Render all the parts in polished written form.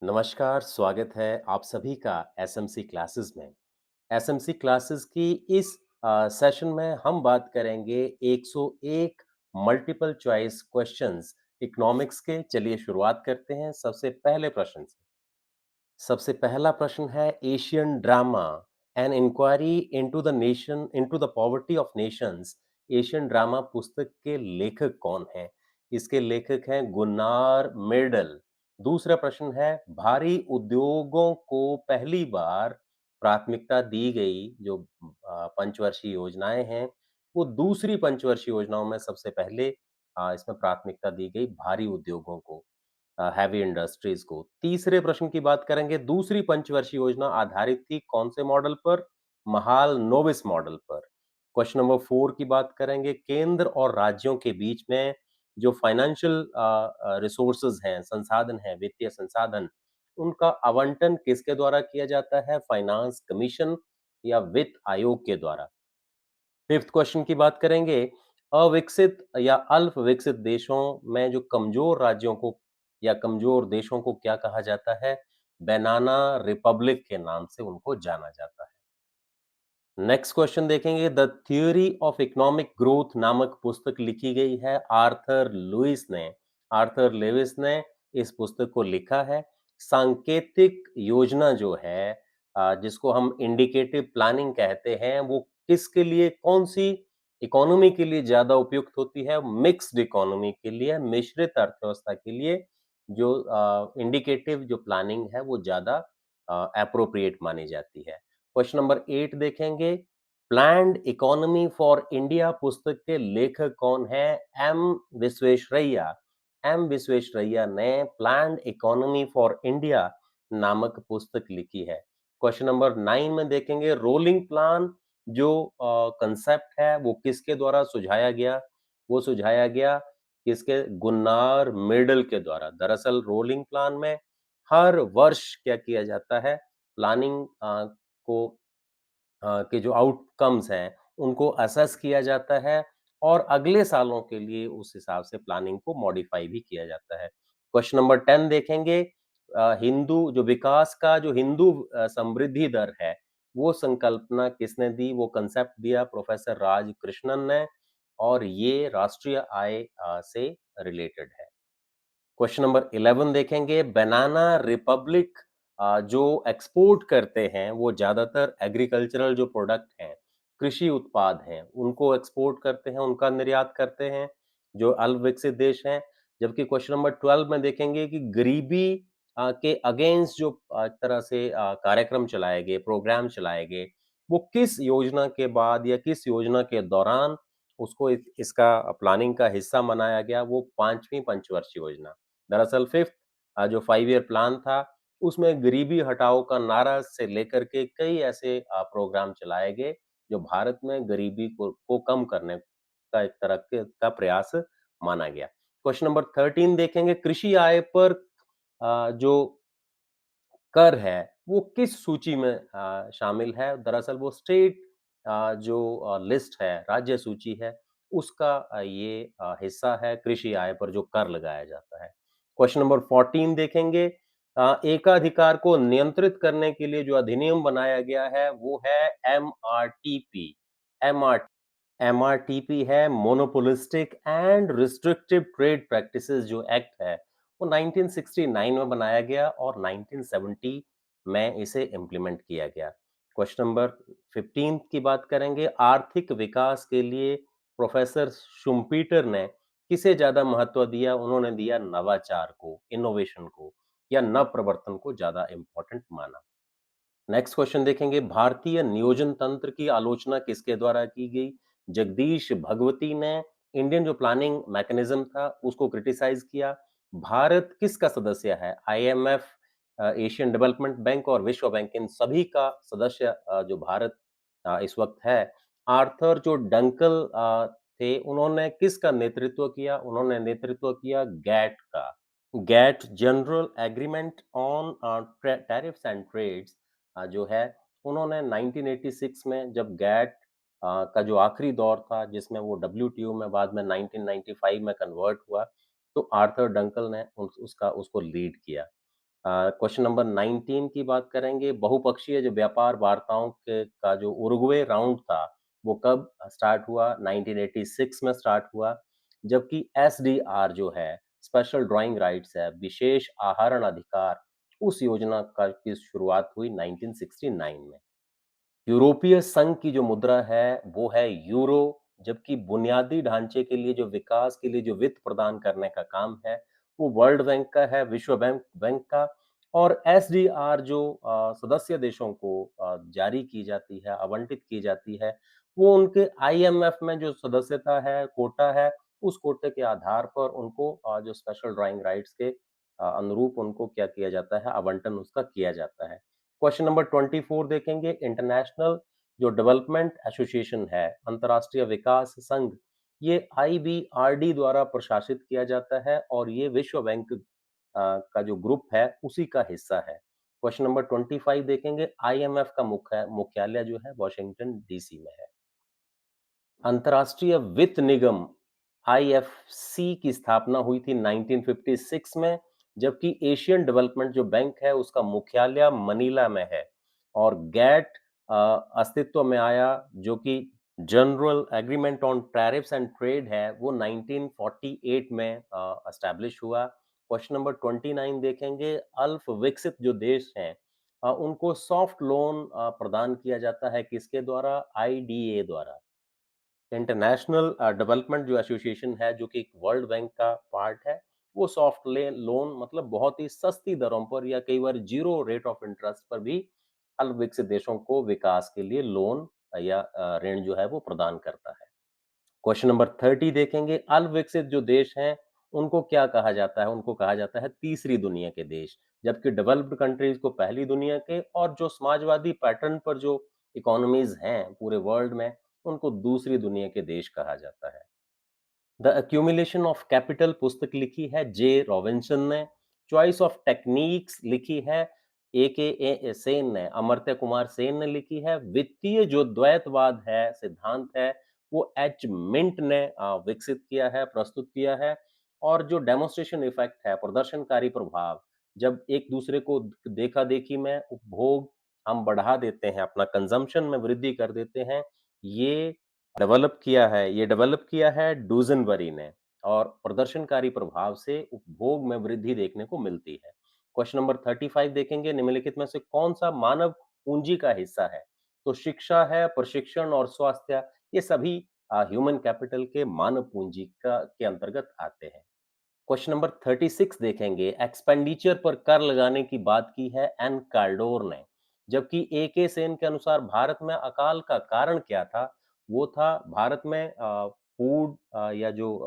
नमस्कार, स्वागत है आप सभी का एसएमसी क्लासेस में। एसएमसी क्लासेस की इस सेशन में हम बात करेंगे 101 मल्टीपल चॉइस क्वेश्चंस इकोनॉमिक्स के। चलिए शुरुआत करते हैं सबसे पहले प्रश्न से। सबसे पहला प्रश्न है Asian drama an inquiry into the poverty of nations. Asian drama पुस्तक के लेखक कौन हैं? इसके लेखक हैं गुन्नार मिर्डल। दूसरा प्रश्न है भारी उद्योगों को पहली बार प्राथमिकता दी गई जो पंचवर्षीय योजनाएं हैं, वो दूसरी पंचवर्षीय योजनाओं में सबसे पहले इसमें प्राथमिकता दी गई भारी उद्योगों को, हैवी इंडस्ट्रीज को। तीसरे प्रश्न की बात करेंगे, दूसरी पंचवर्षीय योजना आधारित थी कौन से मॉडल पर? महाल नोबिस मॉडल पर। क्वेश्चन नंबर 4 की बात करेंगे, केंद्र और राज्यों के बीच में जो फाइनेंशियल रिसोर्सेज हैं, संसाधन हैं, वित्तीय संसाधन, उनका आवंटन किसके द्वारा किया जाता है? फाइनेंस कमीशन या वित्त आयोग के द्वारा। फिफ्थ क्वेश्चन की बात करेंगे, अविकसित या अल्प विकसित देशों में जो कमजोर राज्यों को या कमजोर देशों को क्या कहा जाता है? बनाना रिपब्लिक के नाम से उनको जाना जाता है। नेक्स्ट क्वेश्चन देखेंगे, the theory of economic growth नामक पुस्तक लिखी गई है आर्थर लुइस ने। आर्थर लेविस ने इस पुस्तक को लिखा है। सांकेतिक योजना जो है, जिसको हम इंडिकेटिव प्लानिंग कहते हैं, वो किसके लिए, कौन सी इकोनॉमी के लिए ज्यादा उपयुक्त होती है? मिक्स्ड इकोनॉमी के लिए, मिश्रित अर्थव्यवस्था के लिए जो इंडिकेटिव जो प्लानिंग है वो ज्यादा अप्रोप्रिएट मानी जाती है। क्वेश्चन नंबर 8 देखेंगे, प्लान्ड इकोनॉमी फॉर इंडिया पुस्तक के लेखक कौन है? एम विश्वेश्वरैया। एम विश्वेश्वरैया ने प्लान्ड इकोनॉमी फॉर इंडिया नामक पुस्तक लिखी है। क्वेश्चन नंबर 9 में देखेंगे, रोलिंग प्लान जो कंसेप्ट है वो किसके द्वारा सुझाया गया? वो सुझाया गया किसके? गुन्नार मिर्डल के द्वारा। दरअसल रोलिंग प्लान में हर वर्ष क्या किया जाता है? प्लानिंग को के जो आउटकम्स हैं, उनको असेस किया जाता है और अगले सालों के लिए उस हिसाब से प्लानिंग को मॉडिफाई भी किया जाता है। क्वेश्चन नंबर 10 देखेंगे, हिंदू जो विकास का जो हिंदू समृद्धि दर है, वो संकल्पना किसने दी? वो कंसेप्ट दिया प्रोफेसर राज कृष्णन ने और ये राष्ट्रीय आय से रिलेटेड है। क्वेश्चन नंबर 11 देखेंगे, बनाना रिपब्लिक जो एक्सपोर्ट करते हैं वो ज्यादातर एग्रीकल्चरल जो प्रोडक्ट हैं, कृषि उत्पाद हैं, उनको एक्सपोर्ट करते हैं, उनका निर्यात करते हैं जो अल्प विकसित देश हैं। जबकि क्वेश्चन नंबर 12 में देखेंगे कि गरीबी के अगेंस्ट जो एक तरह से कार्यक्रम चलाए गए, प्रोग्राम चलाए गए, वो किस योजना के बाद या किस योजना के दौरान उसको इसका प्लानिंग का हिस्सा बनाया गया? वो पांचवी पंचवर्षीय योजना। दरअसल फिफ्थ जो 5 ईयर प्लान था, उसमें गरीबी हटाओ का नारा से लेकर के कई ऐसे प्रोग्राम चलाए गए, जो भारत में गरीबी को कम करने का एक तरह के का प्रयास माना गया। क्वेश्चन नंबर 13 देखेंगे, कृषि आय पर जो कर है, वो किस सूची में शामिल है? दरअसल वो स्टेट जो लिस्ट है, राज्य सूची है, उसका ये हिस्सा है कृषि आय पर जो कर लगाया जाता है। क्वेश्चन नंबर 14 देखेंगे, एकाधिकार को नियंत्रित करने के लिए जो अधिनियम बनाया गया है, वो है एमआरटीपी। एमआर एमआरटीपी है monopolistic and restrictive trade practices जो एक्ट है, वो 1969 में बनाया गया और 1970 में इसे इम्प्लीमेंट किया गया। क्वेश्चन नंबर 15 की बात करेंगे, आर्थिक विकास के लिए प्रोफेसर शुम्पीटर ने किसे ज्यादा महत्व दिया? उन्होंने दिया नवाचार को, इनोवेशन को या नव प्रवर्तन को ज्यादा इंपॉर्टेंट माना। नेक्स्ट क्वेश्चन देखेंगे, भारतीय नियोजन तंत्र की आलोचना किसके द्वारा की गई? जगदीश भगवती ने इंडियन जो प्लानिंग मैकेनिज्म था उसको क्रिटिसाइज किया। भारत किसका सदस्य है? आईएमएफ, एशियन डेवलपमेंट बैंक और विश्व बैंक, इन सभी का सदस्य जो भारत इस वक्त है। आर्थर जो डंकल थे, उन्होंने किसका नेतृत्व किया? उन्होंने नेतृत्व किया गैट का। GATT General Agreement on Tariffs and Trades जो है, उन्होंने 1986 में जब गैट का जो आखिरी दौर था जिसमें वो डब्ल्यूटीओ में बाद में 1995 में कन्वर्ट हुआ, तो आर्थर डंकल ने उसका उसको लीड किया। क्वेश्चन नंबर 19 की बात करेंगे, बहुपक्षीय जो व्यापार वार्ताओं के का जो उरुग्वे राउंड था, वो कब स्टार्ट हुआ? 1986 में स्टार्ट हुआ, जबकि एसडीआर जो है, स्पेशल ड्राइंग राइट्स है, विशेष आहरण अधिकार, उस योजना का की शुरुआत हुई 1969 में। यूरोपीय संघ की जो मुद्रा है, वो है यूरो, जबकि बुनियादी ढांचे के लिए जो विकास के लिए जो वित्त प्रदान करने का काम है, वो वर्ल्ड बैंक का है, विश्व बैंक बैंक का। और एसडीआर जो सदस्य देशों को जारी की जाती है, आवंटित की जाती है, वो उनके आईएमएफ में जो सदस्यता है, कोटा है, उस कोटे के आधार पर उनको जो स्पेशल ड्राइंग राइट्स के अनुरूप उनको क्या किया जाता है, आवंटन उसका किया जाता है। क्वेश्चन नंबर 24 देखेंगे, इंटरनेशनल जो डेवलपमेंट एसोसिएशन है, अंतर्राष्ट्रीय विकास संघ, ये आईबीआरडी द्वारा प्रशासित किया जाता है और ये विश्व बैंक का जो ग्रुप है उसी का हिस्सा है। क्वेश्चन नंबर 25 देखेंगे, आईएमएफ का मुख्यालय जो है वॉशिंगटन डीसी में है। अंतर्राष्ट्रीय वित्त निगम आईएफसी की स्थापना हुई थी 1956 में, जबकि एशियन डेवलपमेंट जो बैंक है उसका मुख्यालय मनीला में है। और गैट अ, अस्तित्व में आया, जो कि general Agreement on Tariffs and trade है, वो 1948 में एस्टैब्लिश हुआ। क्वेश्चन नंबर 29 देखेंगे, अल्प विकसित जो देश हैं उनको सॉफ्ट लोन प्रदान किया जाता है किसके द्वारा? आईडीए द्वारा। इंटरनेशनल डेवलपमेंट जो एसोसिएशन है, जो कि एक वर्ल्ड बैंक का पार्ट है, वो सॉफ्ट ले लोन मतलब बहुत ही सस्ती दरों पर या कई बार ज़ीरो रेट ऑफ इंटरेस्ट पर भी अल्प विकसित देशों को विकास के लिए लोन या ऋण जो है वो प्रदान करता है। क्वेश्चन नंबर 30 देखेंगे, अल्प विकसित जो देश हैं, उनको क्या कहा जाता है? उनको कहा जाता है तीसरी दुनिया के देश, जबकि डेवलप्ड कंट्रीज़ को पहली दुनिया के, और जो समाजवादी पैटर्न पर जो इकोनॉमीज़ हैं पूरे वर्ल्ड में, उनको दूसरी दुनिया के देश कहा जाता है। द एक्यूमुलेशन ऑफ कैपिटल पुस्तक लिखी है जे रॉबिन्सन ने। चॉइस ऑफ टेक्निक्स लिखी है ए के ए सेन ने, अमर्त्य कुमार सेन ने लिखी है। वित्तीय जो द्वैतवाद है सिद्धांत है, वो एच मिंट ने विकसित किया है, प्रस्तुत किया है। और जो डेमोन्स्ट्रेशन इफेक्ट है, प्रदर्शनकारी प्रभाव, जब एक दूसरे को देखा देखी में उपभोग हम बढ़ा देते हैं, अपना कंजम्पशन में वृद्धि कर देते हैं, ये डेवलप किया है डूज़नबरी ने। और प्रदर्शनकारी प्रभाव से उपभोग में वृद्धि देखने को मिलती है। क्वेश्चन नंबर 35 देखेंगे, निम्नलिखित में से कौन-सा मानव पूंजी का हिस्सा है? तो शिक्षा है, प्रशिक्षण और स्वास्थ्य, ये सभी ह्यूमन कैपिटल के मानव पूंजी का के अंतर्गत आते हैं। क्वेश्चन नंबर 36 देखेंगे, एक्सपेंडिचर पर कर लगाने की बात की है एन कार्डोर ने, जबकि ए के सेन के अनुसार भारत में अकाल का कारण क्या था? वो था भारत में फूड या जो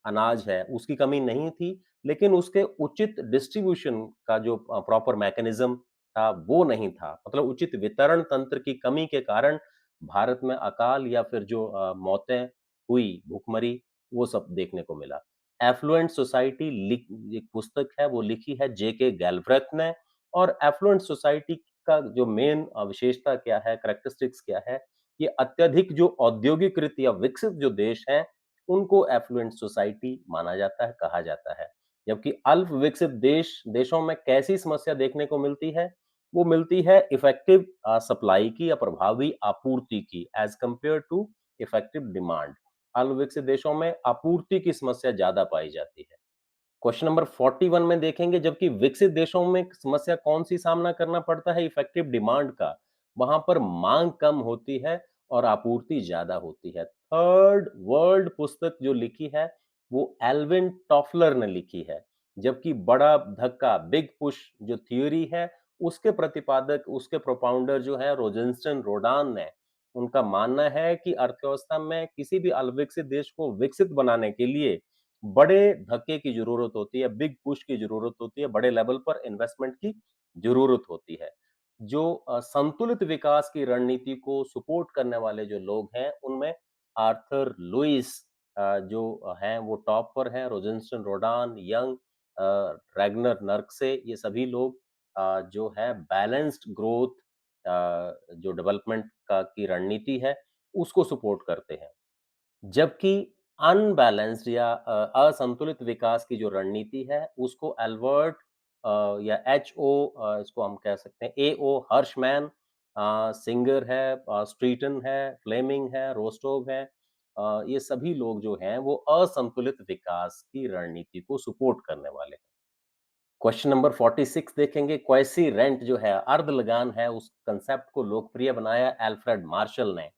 अनाज है उसकी कमी नहीं थी, लेकिन उसके उचित डिस्ट्रीब्यूशन का जो प्रॉपर मैकेनिज्म था वो नहीं था, मतलब उचित वितरण तंत्र की कमी के कारण भारत में अकाल या फिर जो मौतें हुई, भूखमरी, वो सब देखने को मिला। एफ्लुएंट सोसाइटी लिख एक पुस्तक है, वो लिखी है जेके गैल्ब्रेथ ने। और एफ्लुएंट सोसाइटी का जो मेन विशेषता क्या है, कैरेक्टरिस्टिक्स क्या है? ये अत्यधिक जो औद्योगिकृत या विकसित जो देश हैं, उनको एफ्लुएंट सोसाइटी माना जाता है, कहा जाता है। जबकि अल्प विकसित देशों में कैसी समस्या देखने को मिलती है? वो मिलती है इफेक्टिव सप्लाई की या प्रभावी आपूर्ति की as compared to effective demand. अल्प विकसित देशों में आपूर्ति की समस्या ज़्यादा पाई जाती है। क्वेश्चन नंबर 41 में देखेंगे, जबकि विकसित देशों में समस्या कौन-सी सामना करना पड़ता है इफेक्टिव डिमांड का, वहाँ पर माँग कम होती है और आपूर्ति ज़्यादा होती है। थर्ड वर्ल्ड पुस्तक जो लिखी है, वो एल्विन टॉफलर ने लिखी है, जबकि बड़ा धक्का बिग पुश जो थ्योरी है, उसके प्रतिपादक, उसके प्रोपाउंडर जो है रोजेंस्टन रोडान ने। उनका मानना है कि अर्थव्यवस्था में किसी भी अल्पविकसित देश को विकसित बनाने के लिए बड़े धक्के की ज़रूरत होती है, बिग पुश की ज़रूरत होती है, बड़े लेवल पर इन्वेस्टमेंट की ज़रूरत होती है। जो संतुलित विकास की रणनीति को सपोर्ट करने वाले जो लोग हैं, उनमें आर्थर लुइस जो हैं वो टॉप पर हैं, रोजेंस्टन रोडान, यंग, रैग्नर नर्कसे, ये सभी लोग जो है बैलेंस्ड ग्रोथ जो डेवलपमेंट का की रणनीति है, उसको सपोर्ट करते हैं। जबकि अनबैलेंस्ड या असंतुलित विकास की जो रणनीति है, उसको एल्बर्ट या एचओ, इसको हम कह सकते हैं एओ हर्शमैन, सिंगर है, स्ट्रीटन है, फ्लेमिंग है, रोस्टोव है। ये सभी लोग जो हैं वो असंतुलित विकास की रणनीति को सपोर्ट करने वाले हैं। क्वेश्चन नंबर 46 देखेंगे, क्वासी रेंट जो है, अर्ध लगान है, उस कंसेप्ट को लोकप्रिय बनाया अल्फ्रेड मार्शल ने।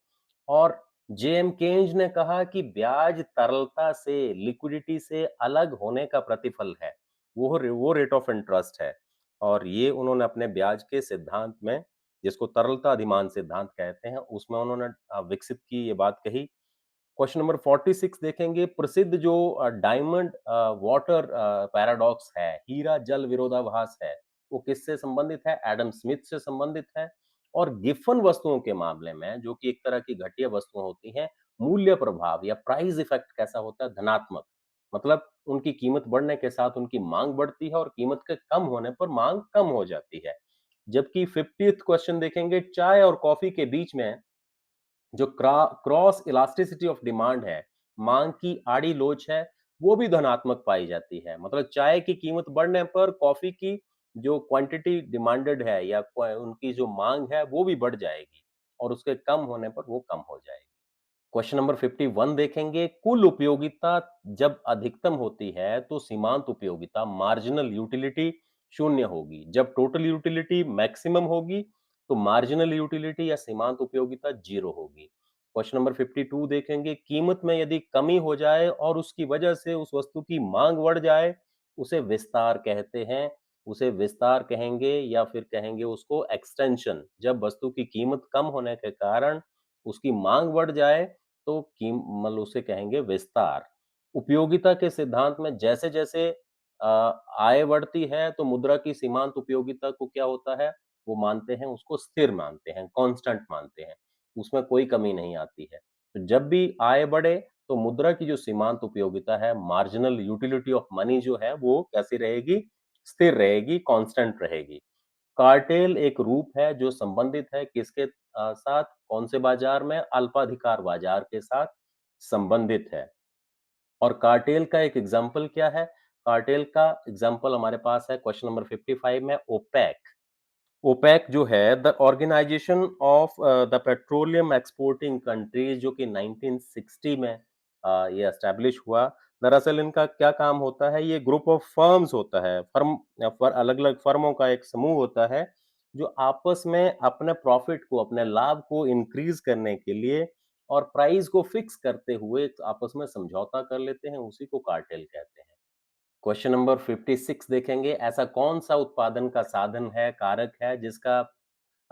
और जेएम केन्ज ने कहा कि ब्याज तरलता से, लिक्विडिटी से अलग होने का प्रतिफल है। वो रेट ऑफ इंटरेस्ट है। और ये उन्होंने अपने ब्याज के सिद्धांत में, जिसको तरलता अधिमान सिद्धांत कहते हैं, उसमें उन्होंने विकसित की ये बात कही। क्वेश्चन नंबर 46 देखेंगे, प्रसिद्ध जो डायमंड वाटर पैराडॉक्स है, हीरा जल विरोधाभास है, वो किससे संबंधित है? एडम स्मिथ से संबंधित है। और गिफन वस्तुओं के मामले में, जो कि एक तरह की घटिया वस्तुएं होती हैं, मूल्य प्रभाव या प्राइस इफेक्ट कैसा होता है? धनात्मक। मतलब उनकी कीमत बढ़ने के साथ उनकी मांग बढ़ती है और कीमत के कम होने पर मांग कम हो जाती है। जबकि 50th क्वेश्चन देखेंगे, चाय और कॉफी के बीच में जो क्रॉस इलास्टिसिटी ऑफ डिमांड है, मांग की आड़ी लोच है, वो भी धनात्मक पाई जाती है। मतलब चाय की कीमत बढ़ने पर कॉफी की जो क्वांटिटी डिमांडेड है या उनकी जो मांग है वो भी बढ़ जाएगी और उसके कम होने पर वो कम हो जाएगी। क्वेश्चन नंबर 51 देखेंगे, कुल उपयोगिता जब अधिकतम होती है तो सीमांत उपयोगिता मार्जिनल यूटिलिटी शून्य होगी। जब टोटल यूटिलिटी मैक्सिमम होगी तो मार्जिनल यूटिलिटी या सीमांत उपयोगिता जीरो होगी। क्वेश्चन नंबर 52 देखेंगे, कीमत में यदि कमी हो जाए और उसकी वजह से उस वस्तु की मांग बढ़ जाए, उसे विस्तार कहते हैं। उसे विस्तार कहेंगे या फिर कहेंगे उसको एक्सटेंशन। जब वस्तु की कीमत कम होने के कारण उसकी मांग बढ़ जाए तो मतलब उसे कहेंगे विस्तार। उपयोगिता के सिद्धांत में जैसे-जैसे अ, आय बढ़ती है तो मुद्रा की सीमांत उपयोगिता को क्या होता है? वो मानते हैं, उसको स्थिर मानते हैं, कांस्टेंट मानते हैं। उसमें कोई कमी नहीं आती है। तो जब भी आय बढ़े तो मुद्रा की जो सीमांत उपयोगिता है, मार्जिनल यूटिलिटी ऑफ मनी जो है, वो कैसी रहेगी? स्थिर रहेगी, कांस्टेंट रहेगी। कार्टेल एक रूप है जो संबंधित है किसके साथ? कौन से बाजार में? अल्पाधिकार बाजार के साथ संबंधित है। और कार्टेल का एक एग्जाम्पल क्या है? कार्टेल का एग्जाम्पल हमारे पास है क्वेश्चन नंबर 55 में, ओपेक। ओपेक जो है, the Organization of the Petroleum Exporting Countries, जो कि 1960 में ये एस्टेब्लिश हुआ। दरअसल इनका क्या काम होता है? ये ग्रुप ऑफ फर्म्स होता है, फर्म पर अलग-अलग फर्मों का एक समूह होता है जो आपस में अपने प्रॉफिट को, अपने लाभ को इंक्रीज करने के लिए और प्राइस को फिक्स करते हुए आपस में समझौता कर लेते हैं, उसी को कार्टेल कहते हैं। क्वेश्चन नंबर 56 देखेंगे, ऐसा कौन सा उत्पादन का साधन है, कारक है, जिसका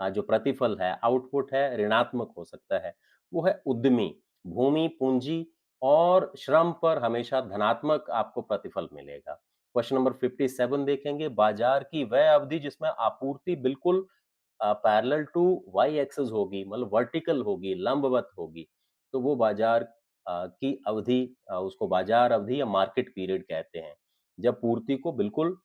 जो प्रतिफल है, आउटपुट है, ऋणात्मक हो सकता है? वो है उद्यमी। भूमि, पूंजी और श्रम पर हमेशा धनात्मक आपको प्रतिफल मिलेगा। क्वेश्चन नंबर 57 देखेंगे, बाजार की वह अवधि जिसमें आपूर्ति बिल्कुल पैरेलल टू वाई एक्सिस होगी, मतलब वर्टिकल होगी, लंबवत होगी, तो वो बाजार की अवधि, उसको बाजार अवधि या मार्केट पीरियड कहते हैं, जब पूर्ति को बिल्कुल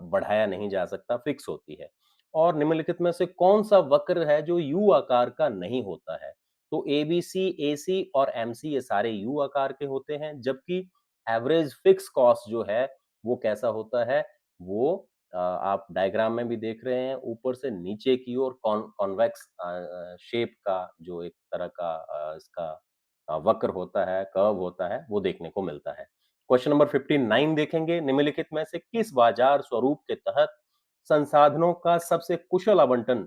बढ़ाया नहीं जा सकता, फिक्स होती है। और निम्नलिखित में से कौन सा वक्र है जो यू आकार का नहीं होता है? तो एबीसी, एसी और एमसी ये सारे यू आकार के होते हैं, जबकि एवरेज फिक्स कॉस्ट जो है वो कैसा होता है? वो आप डायग्राम में भी देख रहे हैं, ऊपर से नीचे की ओर कॉन्वेक्स शेप का जो एक तरह का इसका वक्र होता है, कर्व होता है, वो देखने को मिलता है। क्वेश्चन नंबर 59 देखेंगे, निम्नलिखित में से किस बाजार स्वरूप के तहत संसाधनों का सबसे कुशल आवंटन?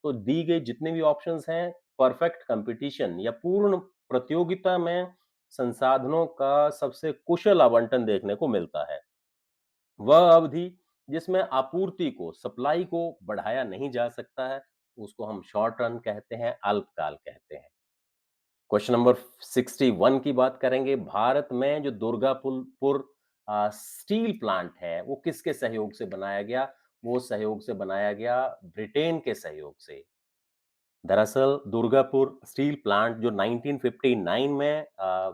तो दी गई जितने भी ऑप्शंस हैं, परफेक्ट कंपटीशन या पूर्ण प्रतियोगिता में संसाधनों का सबसे कुशल आवंटन देखने को मिलता है। वह अवधि जिसमें आपूर्ति को, सप्लाई को बढ़ाया नहीं जा सकता है, उसको हम शॉर्ट रन कहते हैं, अल्पकाल कहते हैं। क्वेश्चन नंबर 61 की बात करेंगे, भारत में जो दुर्गापुर स्टील प्लांट है, वो किसके सहयोग से बनाया गया? वो सहयोग से बनाया गया ब्रिटेन के सहयोग से। दरअसल दुर्गापुर स्टील प्लांट जो 1959 में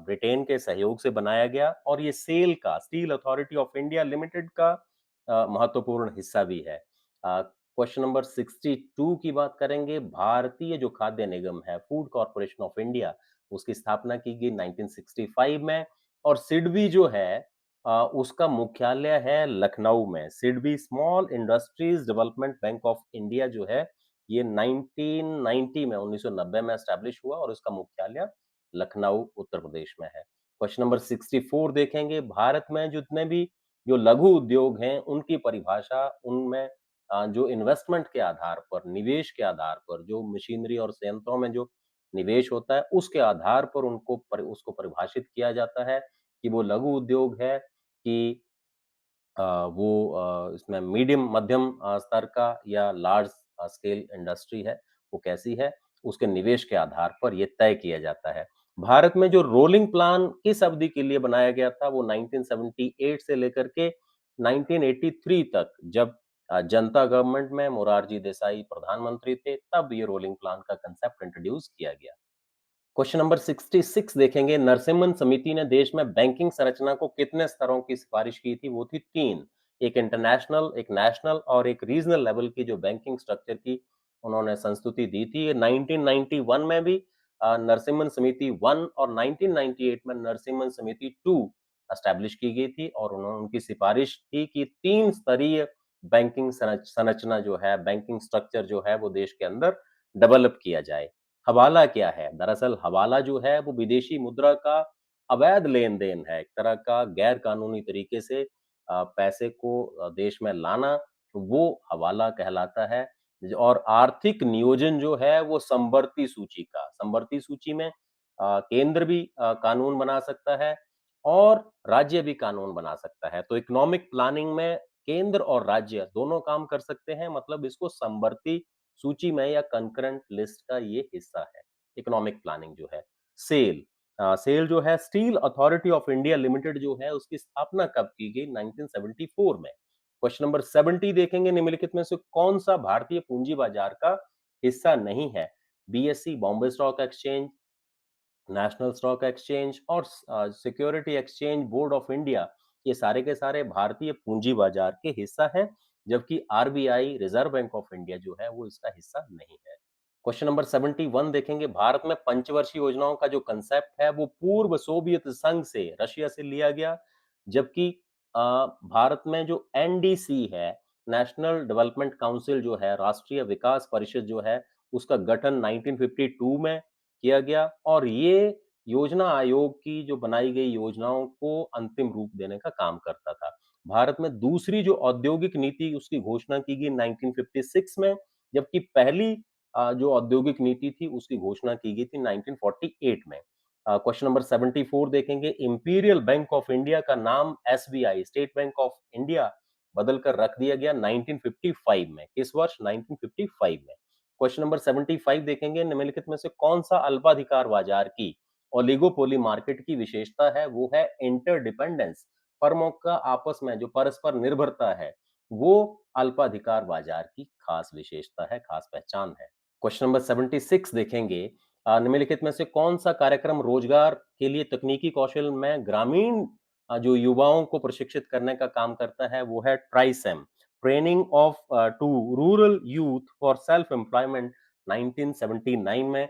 ब्रिटेन के सहयोग से बनाया गया और ये सेल का, steel authority of India limited का महत्वपूर्ण हिस्सा भी है। क्वेश्चन नंबर 62 की बात करेंगे, भारतीय जो खाद्य निगम है, फूड कॉर्पोरेशन ऑफ इंडिया, उसकी स्थापना की गई 1965 में। और सिडबी जो है, उसका मुख्यालय है लखनऊ में। SIDBI small industries development bank of India जो है, ये 1990 में 1990 में एस्टैब्लिश हुआ और उसका मुख्यालय लखनऊ उत्तर प्रदेश में है। क्वेश्चन नंबर 64 देखेंगे, भारत में जितने भी जो लघु उद्योग हैं, उनकी परिभाषा उनमें जो इन्वेस्टमेंट के आधार पर, निवेश के आधार पर, जो मशीनरी और संयंत्रों में जो निवेश होता है, उसके आधार पर उसको परिभाषित किया जाता है कि वो लघु उद्योग है कि वो इसमें मीडियम मध्यम स्तर का या लार्ज स्केल इंडस्ट्री है, वो कैसी है, उसके निवेश के आधार पर ये तय किया जाता है। भारत में जो रोलिंग प्लान किस अवधि के लिए बनाया गया था, वो 1978 से लेकर के 1983 तक, जब जनता गवर्नमेंट में मोरारजी देसाई प्रधानमंत्री थे, तब ये रोलिंग प्लान का कांसेप्ट इंट्रोड्यूस किया गया। क्वेश्चन नंबर 66 देखेंगे, नरसिम्हन समिति ने देश में बैंकिंग संरचना को कितने स्तरों की सिफारिश की थी? वो थी 3। एक इंटरनेशनल, एक नेशनल और एक रीजनल लेवल की जो बैंकिंग स्ट्रक्चर की उन्होंने संस्तुति दी थी। ये 1991 में भी नरसिम्हन समिति 1 और 1998 में नरसिम्हन समिति 2 एस्टैब्लिश की गई थी और उन्होंने उनकी सिफारिश थी कि 3 स्तरीय बैंकिंग संरचना जो है, बैंकिंग स्ट्रक्चर जो है, वो देश के अंदर डेवलप किया जाए। हवाला क्या है? दरअसल हवाला जो है वो विदेशी मुद्रा का अवैध लेन-देन है, एक तरह का गैर कानूनी तरीके से पैसे को देश में लाना, वो हवाला कहलाता है। और आर्थिक नियोजन जो है वो समवर्ती सूची में केंद्र भी कानून बना सकता है और राज्य भी कानून बना सकता है। तो इकोनॉमिक प्लानिंग में केंद्र और राज्य दोनों काम कर सकते हैं, मतलब इसको समवर्ती सूची में या कंकरेंट लिस्ट का ये हिस्सा है, इकोनॉमिक प्लानिंग जो है। सेल सेल जो है, steel authority of India limited जो है, उसकी स्थापना कब की गई? 1974 में। क्वेश्चन नंबर 70 देखेंगे, निम्नलिखित में से कौन सा भारतीय पूंजी बाजार का हिस्सा नहीं है? BSE Bombay Stock Exchange, National Stock Exchange और Security Exchange Board of India, ये सारे के सारे भारतीय पूंजी बाजार के हिस्सा हैं, जबकि RBI reserve bank of India जो है वो इसका हिस्सा नहीं है। क्वेश्चन नंबर 71 देखेंगे, भारत में पंचवर्षीय योजनाओं का जो कंसेप्ट है वो पूर्व सोवियत संघ से, रशिया से लिया गया, जबकि अ, भारत में जो एनडीसी है, नेशनल डेवलपमेंट काउंसिल जो है, राष्ट्रीय विकास परिषद जो है, उसका गठन 1952 में किया गया और ये योजना आयोग की जो बनाई गई योजनाओं को अंतिम रूप देने का काम करता था। भारत में दूसरी जो औद्योगिक नीति उसकी घोषणा की गई 1956 में, जबकि पहली जो औद्योगिक नीति थी उसकी घोषणा की गई थी 1948 में। क्वेश्चन नंबर 74 देखेंगे, इंपीरियल बैंक ऑफ इंडिया का नाम SBI, state bank of India, बदलकर रख दिया गया 1955 में। किस वर्ष? 1955 में। क्वेश्चन नंबर 75 देखेंगे, निम्नलिखित में से कौन सा अल्पाधिकार बाजार की ओलिगोपोली मार्केट की विशेषता है? वो है इंटरडिपेंडेंस। फर्मों का आपस में जो परस्पर निर्भरता है, वो अल्पाधिकार बाजार की खास विशेषता है, खास पहचान है। क्वेश्चन नंबर 76 देखेंगे, निम्नलिखित में से कौन सा कार्यक्रम रोजगार के लिए तकनीकी कौशल में ग्रामीण जो युवाओं को प्रशिक्षित करने का काम करता है? वो है TRYSEM, training of to rural youth for self employment, 1979 में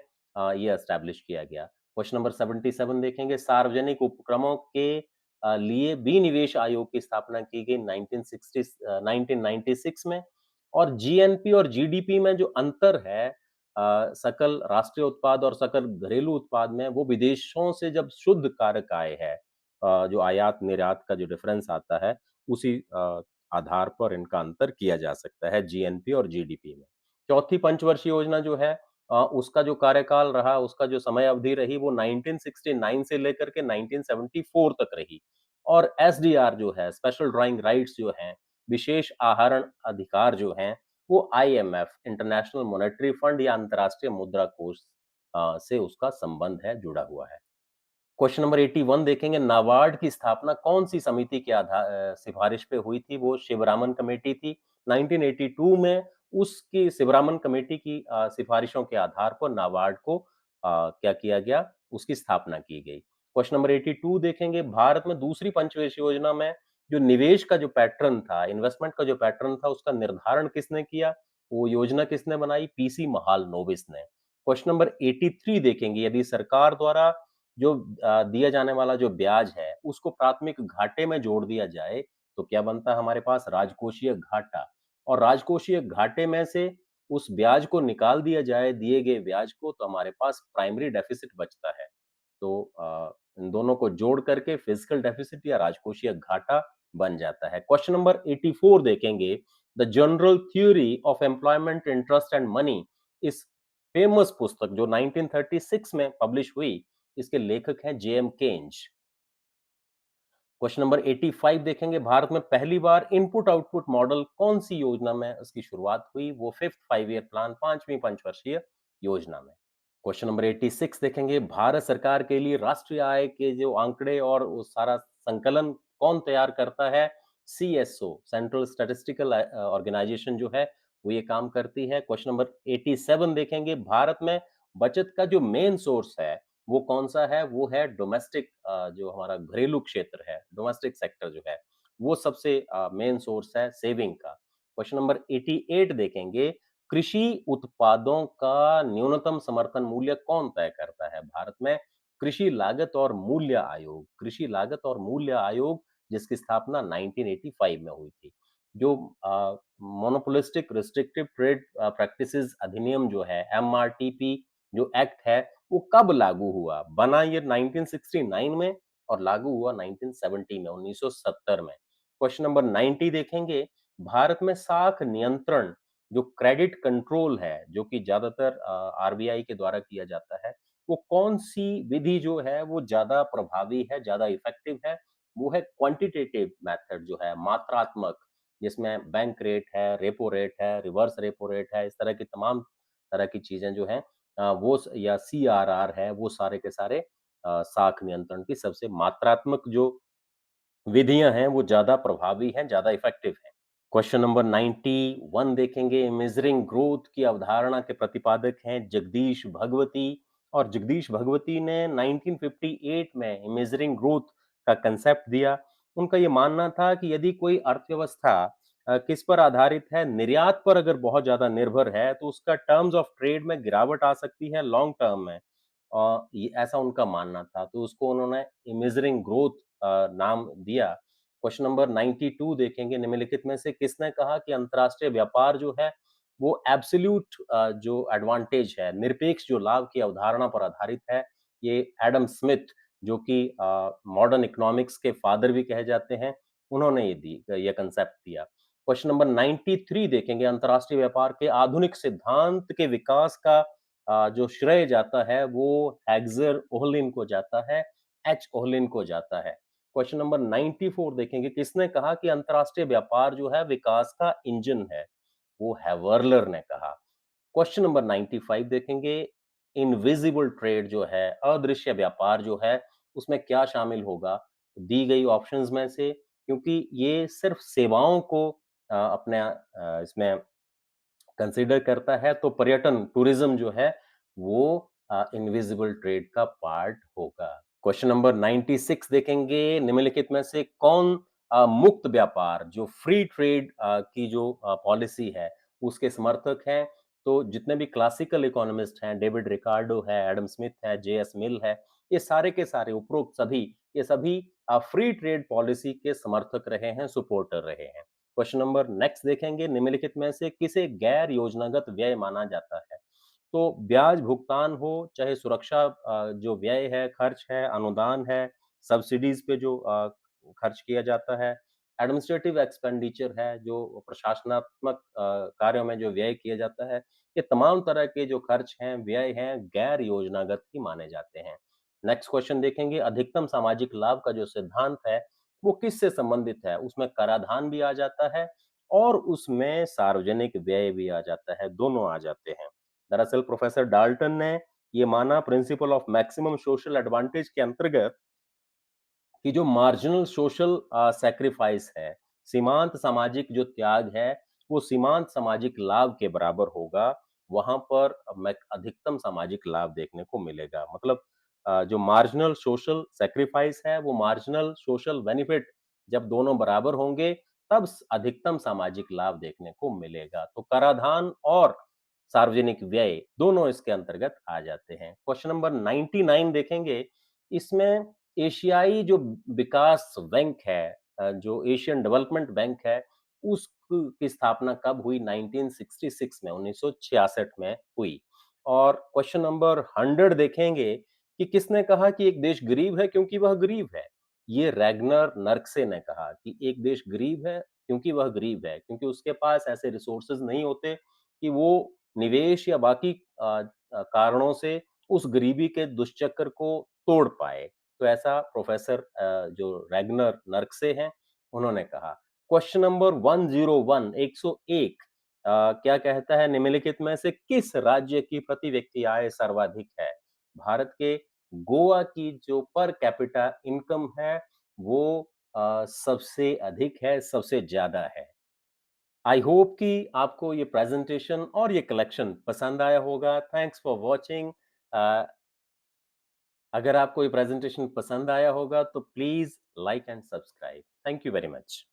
ये एस्टैब्लिश किया गया। क्वेश्चन नंबर 77 देखेंगे, सार्वजनिक उपक्रमों के लिए विनिवेश आयोग की स्थापना की गई 1996 में। और जीएनपी और जीडीपी में जो अंतर है, सकल राष्ट्रीय उत्पाद और सकल घरेलू उत्पाद में, वो विदेशों से जब शुद्ध कारक आय है, जो आयात निर्यात का जो डिफरेंस आता है, उसी आधार पर इनका अंतर किया जा सकता है जीएनपी और जीडीपी में। चौथी पंचवर्षीय योजना जो है, उसका जो कार्यकाल रहा, उसका जो समय अवधि रही, वो 1969 से लेकर के 1974 तक रही। और एसडीआर जो है, स्पेशल ड्राइंग राइट्स जो हैं, विशेष आहरण अधिकार जो हैं, वो आईएमएफ, इंटरनेशनल मॉनेटरी फंड या अंतर्राष्ट्रीय मुद्रा कोष से उसका संबंध है, जुड़ा हुआ है। क्वेश्चन नंबर 81 देखेंगे, नाबार्ड की स्थापना कौन-सी समिति के सिफारिश पे हुई थी? वो शिवरामन कमेटी थी। 1982 में उसकी शिवरामन कमेटी की सिफारिशों के आधार पर नाबार्ड को क्या किया गया? उसकी स्थापना की गई। क्वेश्चन नंबर 82 देखेंगे, भारत में दूसरी पंचवर्षीय योजना में जो निवेश का जो पैटर्न था, इन्वेस्टमेंट का जो पैटर्न था, उसका निर्धारण किसने किया? वो योजना किसने बनाई? पीसी महालनोबिस ने। क्वेश्चन नंबर 83 देखेंगे, यदि सरकार द्वारा जो दिया जाने वाला जो ब्याज है, उसको प्राथमिक घाटे में जोड़ दिया जाए, तो क्या बनता है हमारे पास राजकोषीय घाटा और राजकोषीय घाटे में से उस ब्याज को निकाल दिया जाए, दिए गए ब्याज को, तो हमारे पास प्राइमरी डेफिसिट बचता है। तो इन दोनों को जोड़ करके फिजिकल डेफिसिट या राजकोषीय घाटा बन जाता है। क्वेश्चन नंबर 84 देखेंगे, the general theory of employment interest and money, इस फेमस पुस्तक जो 1936 में पब्लिश हुई, इसके लेखक हैं जेएम केन्ज। क्वेश्चन नंबर 85 देखेंगे, भारत में पहली बार इनपुट आउटपुट मॉडल कौन सी योजना में उसकी शुरुआत हुई? वो फिफ्थ 5 ईयर प्लान, पांचवी पंचवर्षीय योजना में। क्वेश्चन नंबर 86 देखेंगे, भारत सरकार के लिए राष्ट्रीय आय के जो आंकड़े और वो सारा संकलन कौन तैयार करता है? सीएसओ, सेंट्रल स्टैटिस्टिकल ऑर्गेनाइजेशन जो है वो ये काम करती है। क्वेश्चन नंबर 87 देखेंगे, भारत में बचत का जो मेन सोर्स है वो कौन सा है? वो है डोमेस्टिक, जो हमारा घरेलू क्षेत्र है, डोमेस्टिक सेक्टर जो है, वो सबसे मेन सोर्स है सेविंग का। क्वेश्चन नंबर 88 देखेंगे, कृषि उत्पादों का न्यूनतम समर्थन मूल्य कौन तय करता है भारत में? कृषि लागत और मूल्य आयोग, कृषि लागत और मूल्य आयोग, जिसकी स्थापना 1985 में हुई थी। जो मोनोपोलिस्टिक रिस्ट्रिक्टिव ट्रेड प्रैक्टिसेस अधिनियम जो है, एमआरटीपी जो एक्ट है, वो कब लागू हुआ? बना ये 1969 में और लागू हुआ 1970 में, 1970 में। क्वेश्चन नंबर 90 देखेंगे, भारत में साख नियंत्रण जो क्रेडिट कंट्रोल है, जो कि ज़्यादातर आरबीआई के द्वारा किया जाता है, वो कौन-सी विधि जो है वो ज़्यादा प्रभावी है, ज़्यादा इफेक्टिव है? वो है क्वांटिटेटिव मेथड जो है, मात्रात्मक, जिसमें बैंक रेट है, रेपो रेट है, रिवर्स रेपो रेट है, इस तरह की तमाम तरह की चीज़ें जो हैं वो स या सीआरआर है, वो सारे के सारे साख नियंत्रण की सबसे मात्रात्मक जो विधियाँ हैं, वो ज़्यादा प्रभावी हैं, ज़्यादा इफेक्टिव हैं। क्वेश्चन नंबर 91 देखेंगे, मेजरिंग ग्रोथ की अवधारणा के प्रतिपादक हैं जगदीश भगवती और जगदीश भगवती ने 1958 में मेजरिंग ग्रोथ का कंसेप्ट दिया। उनका ये मानना था कि यदि कोई अर्थव्यवस्था किस पर आधारित है, निर्यात पर अगर बहुत ज़्यादा निर्भर है, तो उसका टर्म्स ऑफ ट्रेड में गिरावट आ सकती है लॉन्ग टर्म में। ये ऐसा उनका मानना था, तो उसको उन्होंने मेजरिंग ग्रोथ नाम दिया। क्वेश्चन नंबर 92 देखेंगे, निम्नलिखित में से किसने कहा कि अंतर्राष्ट्रीय व्यापार जो है वो एब्सोल्यूट जो एडवांटेज है, निरपेक्ष जो लाभ की अवधारणा पर आधारित है? ये एडम स्मिथ, जो कि मॉडर्न इकोनॉमिक्स के फादर भी कहे जाते हैं, उन्होंने ये कंसेप्ट दिया। क्वेश्चन नंबर 93 देखेंगे, अंतर्राष्ट्रीय व्यापार के आधुनिक सिद्धांत के विकास का जो श्रेय जाता है वो हेक्सर ओहलिन को जाता है, एच ओहलिन को जाता है। क्वेश्चन नंबर 94 देखेंगे, किसने कहा कि अंतर्राष्ट्रीय व्यापार जो है विकास का इंजन है? वो हैवर्लर ने कहा। क्वेश्चन नंबर 95 देखेंगे, इनविजिबल ट्रेड जो है, अदृश्य व्यापार जो है, उसमें क्या शामिल होगा? दी गई ऑप्शंस में से, क्योंकि ये सिर्फ सेवाओं को अपने इसमें कंसीडर करता है, तो पर्यटन, टूरिज्म जो है, वो इनविजिबल ट्रेड का पार्ट होगा। क्वेश्चन नंबर 96 देखेंगे, निम्नलिखित में से कौन मुक्त व्यापार जो फ्री ट्रेड की जो पॉलिसी है, उसके समर्थक हैं? तो जितने भी क्लासिकल इकोनॉमिस्ट हैं, डेविड रिकार्डो है, एडम स्मिथ है, जेएस मिल है, ये सारे के सारे उपरोक्त सभी, ये सभी फ्री ट्रेड पॉलिसी के समर्थक रहे हैं, सपोर्टर रहे हैं। क्वेश्चन नंबर नेक्स्ट देखेंगे, निम्नलिखित में से किसे गैर योजनागत व्यय माना जाता है? तो ब्याज भुगतान हो, चाहे सुरक्षा जो व्यय है, खर्च है, अनुदान है, सब्सिडीज पे जो खर्च किया जाता है, एडमिनिस्ट्रेटिव एक्सपेंडिचर है, जो प्रशासनात्मक कार्यों में जो व्यय किया जाता है, ये तमाम तरह के जो खर्च हैं, व्यय हैं, गैर योजनागत ही माने जाते हैं। नेक्स्ट क्वेश्चन देखेंगे, अधिकतम सामाजिक लाभ का जो सिद्धांत है, वो किससे संबंधित है? उसमें कराधान भी आ जाता है और उसमें सार्वजनिक व्यय भी आ जाता है, दोनों आ जाते हैं। दरअसल प्रोफेसर डाल्टन ने ये माना principle of maximum social advantage के अंतर्गत कि जो मार्जिनल सोशल सैक्रिफाइस है, सीमांत सामाजिक जो त्याग है, वो सीमांत सामाजिक लाभ के बराबर होगा, वहाँ पर मैक अधिकतम सामाजिक लाभ देखने को मिलेगा। मतलब जो मार्जिनल सोशल सैक्रिफाइस है, वो मार्जिनल सोशल बेनिफिट जब दोनों बराबर होंगे, तब अधिकतम सामाजिक लाभ देखने को मिलेगा। तो कराधान और सार्वजनिक व्यय दोनों इसके अंतर्गत आ जाते हैं। क्वेश्चन नंबर 99 देखेंगे, इसमें एशियाई जो विकास बैंक है जो एशियन डेवलपमेंट बैंक है, उस की स्थापना कब हुई? 1966 में, 1966 में हुई। और क्वेश्चन नंबर 100 देखेंगे कि किसने कहा कि एक देश गरीब है क्योंकि वह गरीब है? ये रैगनर नर्कसे ने कहा कि एक देश गरीब है क्योंकि वह गरीब है, क्योंकि उसके पास ऐसे रिसोर्सेज़ नहीं होते कि वो निवेश या बाकी कारणों से उस गरीबी के दुष्चक्र को तोड़ पाए। तो ऐसा प्रोफेसर जो रैगनर नर्कसे हैं, उन्होंने कहा। क्वेश्चन नंबर 101 101 क्या कहता है निम्नलिखित में से किस राज्य की प्रति व्यक्ति आय सर्वाधिक है? भारत के गोवा की जो पर कैपिटा इनकम है वो सबसे अधिक है, सबसे ज़्यादा है। आई होप कि आपको ये प्रेज़ेंटेशन और ये कलेक्शन पसंद आया होगा। थैंक्स फॉर वॉचिंग अ, अगर आपको ये प्रेज़ेंटेशन पसंद आया होगा तो please like and subscribe. Thank you very much.